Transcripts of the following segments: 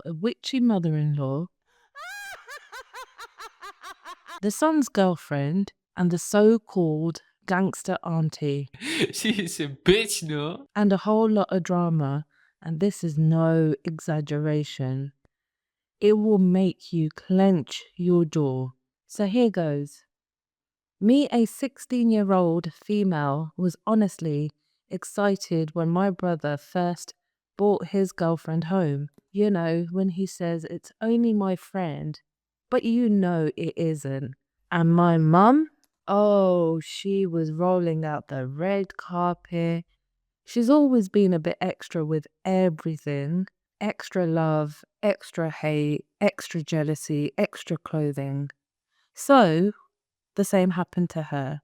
a witchy mother-in-law, the son's girlfriend, and the so-called gangster auntie, She's a bitch, no? and a whole lot of drama, and this is no exaggeration. It will make you clench your jaw. So here goes. Me, a 16-year-old female, was honestly excited when my brother first brought his girlfriend home. You know, when he says it's only my friend, but you know it isn't. And my mum? Oh, she was rolling out the red carpet. She's always been a bit extra with everything. Extra love, extra hate, extra jealousy, extra clothing. So, the same happened to her.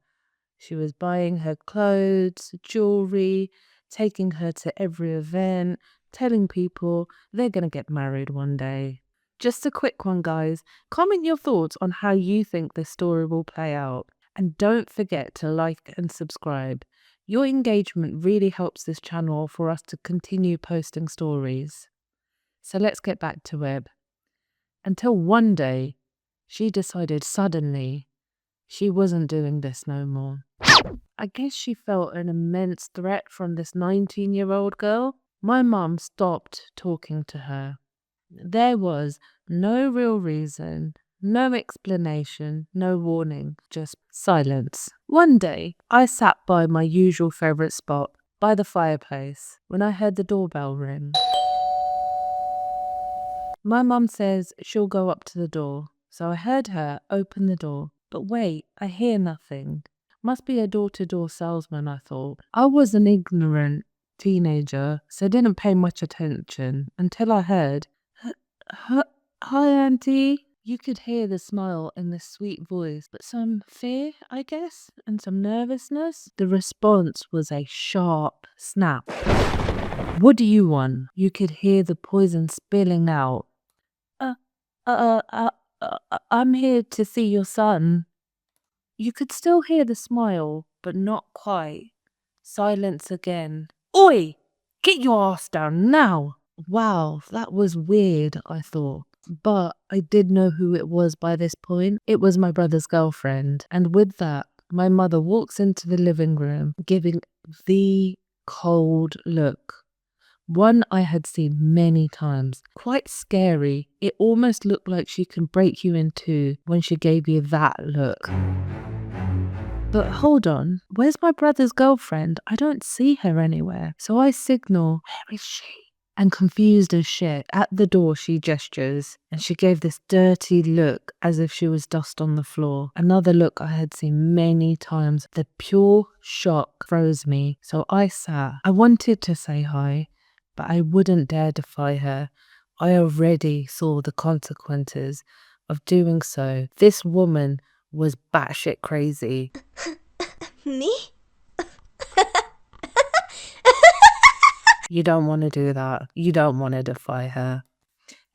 She was buying her clothes, jewelry, taking her to every event, telling people they're going to get married one day. Just a quick one, guys. Comment your thoughts on how you think this story will play out. And don't forget to like and subscribe. Your engagement really helps this channel for us to continue posting stories. So let's get back to it. Until one day, she decided suddenly she wasn't doing this no more. I guess she felt an immense threat from this 19-year-old girl. My mum stopped talking to her. There was no real reason, no explanation, no warning, just silence. One day, I sat by my usual favourite spot, by the fireplace, when I heard the doorbell ring. My mum says she'll go up to the door, so I heard her open the door. But wait, I hear nothing. Must be a door-to-door salesman, I thought. I was an ignorant teenager, so didn't pay much attention until I heard, "Hi, Auntie." You could hear the smile in the sweet voice, but some fear, I guess, and some nervousness. The response was a sharp snap. "What do you want?" You could hear the poison spilling out. Uh, uh, I'm here to see your son." You could still hear the smile, but not quite. Silence again. "Oi! Get your ass down now!" Wow, that was weird, I thought. But I did know who it was by this point. It was my brother's girlfriend. And with that, my mother walks into the living room, giving the cold look. One I had seen many times. Quite scary. It almost looked like she can break you in two when she gave you that look. But hold on, where's my brother's girlfriend? I don't see her anywhere. So I signal, "Where is she?" And confused as shit, at the door she gestures, and she gave this dirty look as if she was dust on the floor. Another look I had seen many times. The pure shock froze me. So I sat. I wanted to say hi, but I wouldn't dare defy her. I already saw the consequences of doing so. This woman was batshit crazy. Me? You don't want to do that. You don't want to defy her.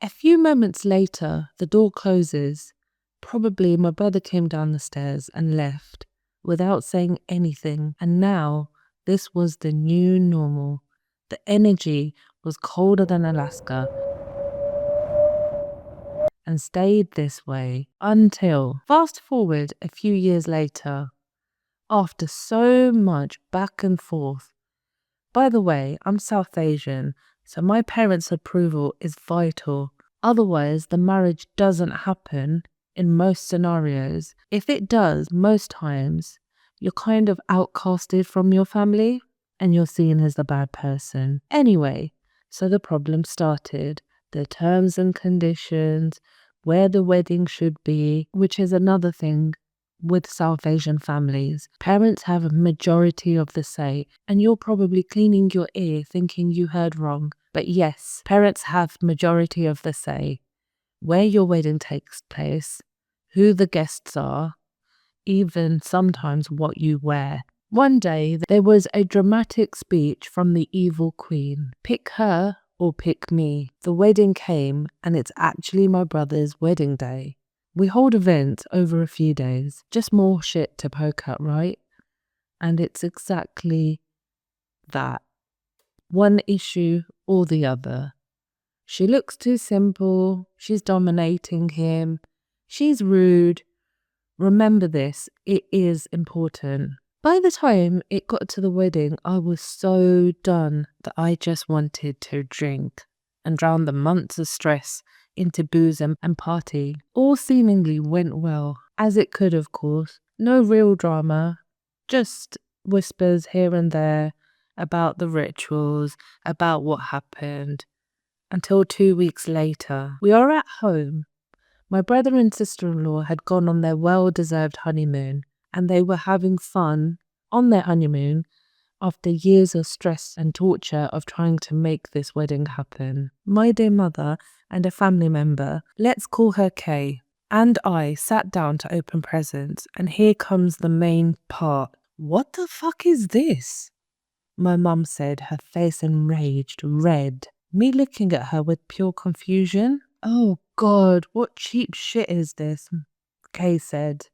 A few moments later, the door closes. Probably my brother came down the stairs and left without saying anything. And now, this was the new normal. The energy was colder than Alaska and stayed this way until, fast forward a few years later, after so much back and forth. By the way, I'm South Asian, so my parents' approval is vital. Otherwise, the marriage doesn't happen in most scenarios. If it does, most times, you're kind of outcasted from your family and you're seen as the bad person. Anyway, so the problem started. The terms and conditions, where the wedding should be, which is another thing with South Asian families. Parents have a majority of the say, and you're probably cleaning your ear thinking you heard wrong. But yes, parents have majority of the say. Where your wedding takes place, who the guests are, even sometimes what you wear. One day, there was a dramatic speech from the evil queen. Pick her or pick me. The wedding came, and it's actually my brother's wedding day. We hold events over a few days. Just more shit to poke at, right? And it's exactly that. One issue or the other. She looks too simple. She's dominating him. She's rude. Remember this, it is important. By the time it got to the wedding, I was so done that I just wanted to drink and drown the months of stress into booze and party. All seemingly went well, as it could, of course. No real drama, just whispers here and there about the rituals, about what happened. Until 2 weeks later, we are at home. My brother and sister-in-law had gone on their well-deserved honeymoon, and they were having fun on their honeymoon after years of stress and torture of trying to make this wedding happen. My dear mother and a family member, let's call her Kay, and I sat down to open presents, and here comes the main part. What the fuck is this? My mum said, her face enraged, red. Me looking at her with pure confusion. Oh God, what cheap shit is this? Kay said.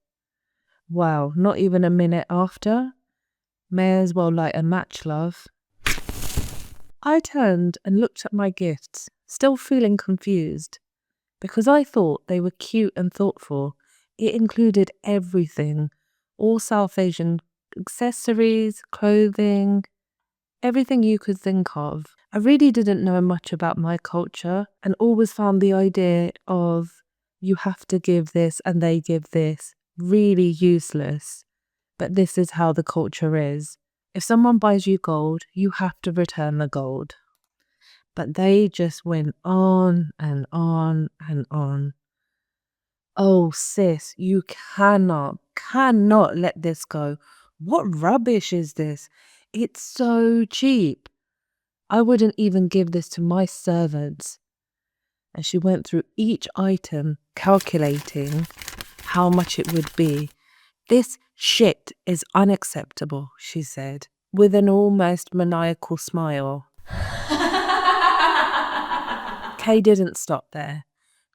Wow, not even a minute after? May as well light a match, love. I turned and looked at my gifts, still feeling confused, because I thought they were cute and thoughtful. It included everything, all South Asian accessories, clothing, everything you could think of. I really didn't know much about my culture and always found the idea of you have to give this and they give this really useless. But this is how the culture is. If someone buys you gold, you have to return the gold. But they just went on and on and on. Oh sis, you cannot let this go. What rubbish is this? It's so cheap. I wouldn't even give this to my servants. And she went through each item, calculating how much it would be. This shit is unacceptable, she said, with an almost maniacal smile. Kay didn't stop there.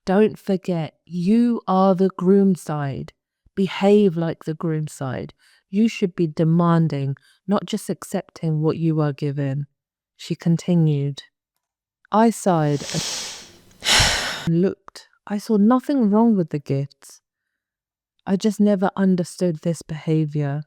Don't forget, you are the groom side. Behave like the groom side. You should be demanding, not just accepting what you are given. She continued. I sighed and looked. I saw nothing wrong with the gifts. I just never understood this behavior.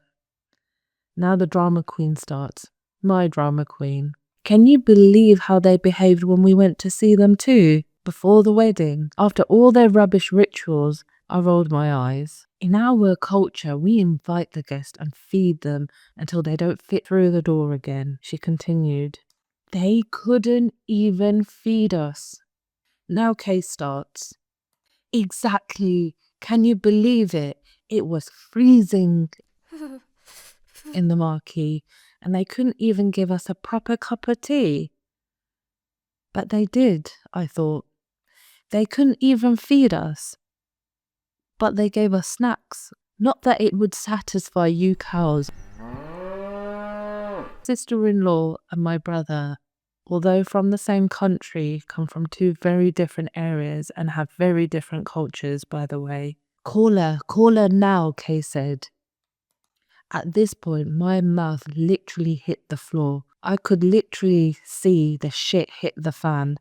Now the drama queen starts. My drama queen. Can you believe how they behaved when we went to see them too? Before the wedding, after all their rubbish rituals, I rolled my eyes. In our culture, we invite the guest and feed them until they don't fit through the door again, she continued. They couldn't even feed us. Now Kay starts. Exactly. Can you believe it? It was freezing in the marquee, and they couldn't even give us a proper cup of tea. But they did, I thought. They couldn't even feed us. But they gave us snacks. Not that it would satisfy you cows. Sister-in-law and my brother, although from the same country, come from two very different areas and have very different cultures, by the way. Call her now, Kay said. At this point, my mouth literally hit the floor. I could literally see the shit hit the fan.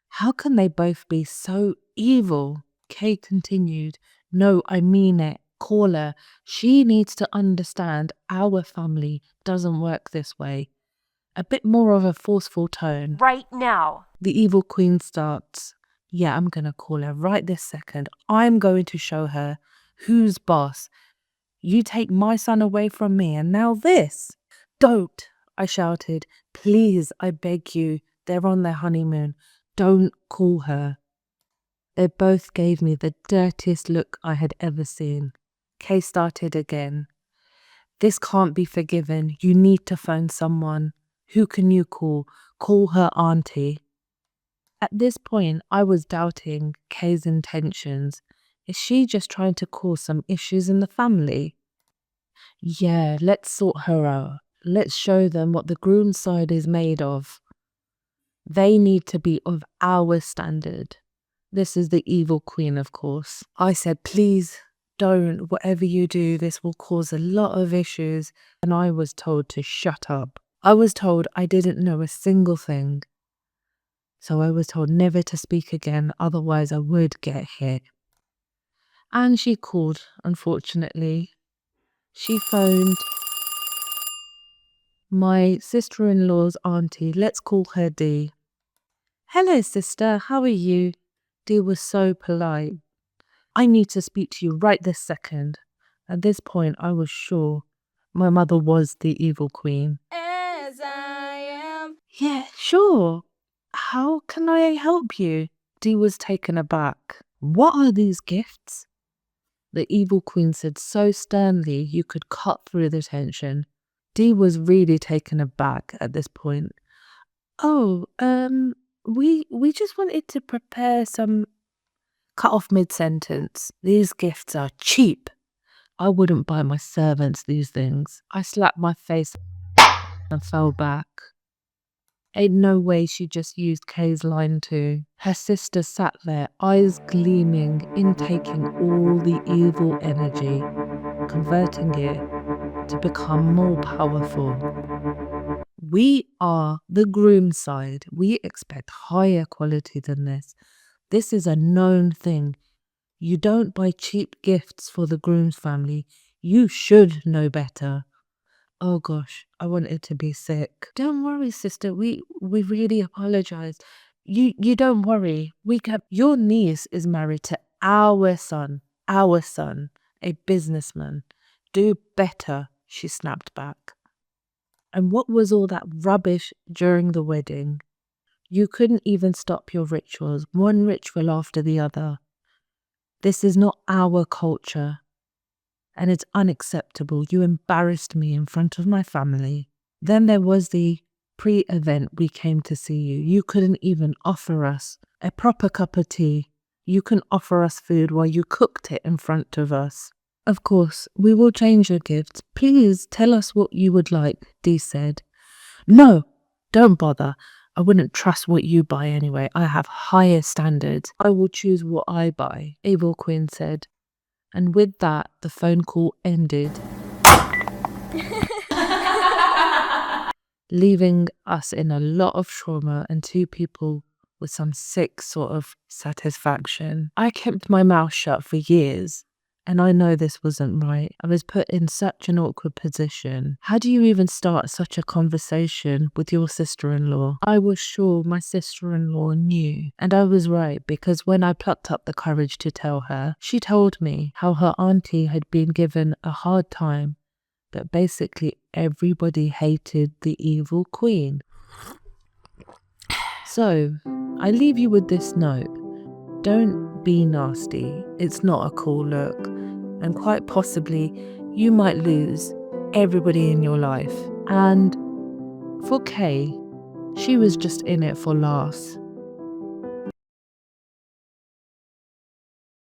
How can they both be so evil? Kay continued. No, I mean it. Call her. She needs to understand our family doesn't work this way. A bit more of a forceful tone. Right now. The evil queen starts. Yeah, I'm gonna call her right this second. I'm going to show her who's boss. You take my son away from me, and now this. Don't, I shouted. Please, I beg you. They're on their honeymoon. Don't call her. They both gave me the dirtiest look I had ever seen. Kay started again. This can't be forgiven. You need to phone someone. Who can you call? Call her auntie. At this point, I was doubting Kay's intentions. Is she just trying to cause some issues in the family? Yeah, let's sort her out. Let's show them what the groom's side is made of. They need to be of our standard. This is the evil queen, of course. I said, please don't. Whatever you do, this will cause a lot of issues. And I was told to shut up. I was told I didn't know a single thing. So I was told never to speak again, otherwise I would get hit. And she called, unfortunately. She phoned my sister-in-law's auntie. Let's call her Dee. Hello, sister. How are you? Dee was so polite. I need to speak to you right this second. At this point, I was sure my mother was the evil queen. As I am. Yeah, sure. How can I help you? Dee was taken aback. What are these gifts? The evil queen said so sternly you could cut through the tension. Dee was really taken aback at this point. Oh, we just wanted to prepare some. Cut off mid-sentence. These gifts are cheap. I wouldn't buy my servants these things. I slapped my face and fell back. Ain't no way she just used Kay's line too. Her sister sat there, eyes gleaming, intaking all the evil energy, converting it to become more powerful. We are the groom side. We expect higher quality than this. This is a known thing. You don't buy cheap gifts for the groom's family. You should know better. Oh gosh, I wanted to be sick. Don't worry, sister. We really apologize. You don't worry. Your niece is married to our son, a businessman. Do better, she snapped back. And what was all that rubbish during the wedding? You couldn't even stop your rituals, one ritual after the other. This is not our culture, and it's unacceptable. You embarrassed me in front of my family. Then there was the pre-event we came to see you. You couldn't even offer us a proper cup of tea. You can offer us food while you cooked it in front of us. Of course, we will change your gifts. Please tell us what you would like, Dee said. No, don't bother. I wouldn't trust what you buy anyway. I have higher standards. I will choose what I buy, Evil Queen said. And with that, the phone call ended, leaving us in a lot of trauma and two people with some sick sort of satisfaction. I kept my mouth shut for years, and I know this wasn't right. I was put in such an awkward position. How do you even start such a conversation with your sister-in-law? I was sure my sister-in-law knew, and I was right, because when I plucked up the courage to tell her, she told me how her auntie had been given a hard time, but basically everybody hated the evil queen. So, I leave you with this note. Don't be nasty. It's not a cool look. And quite possibly, you might lose everybody in your life. And for Kay, she was just in it for laughs.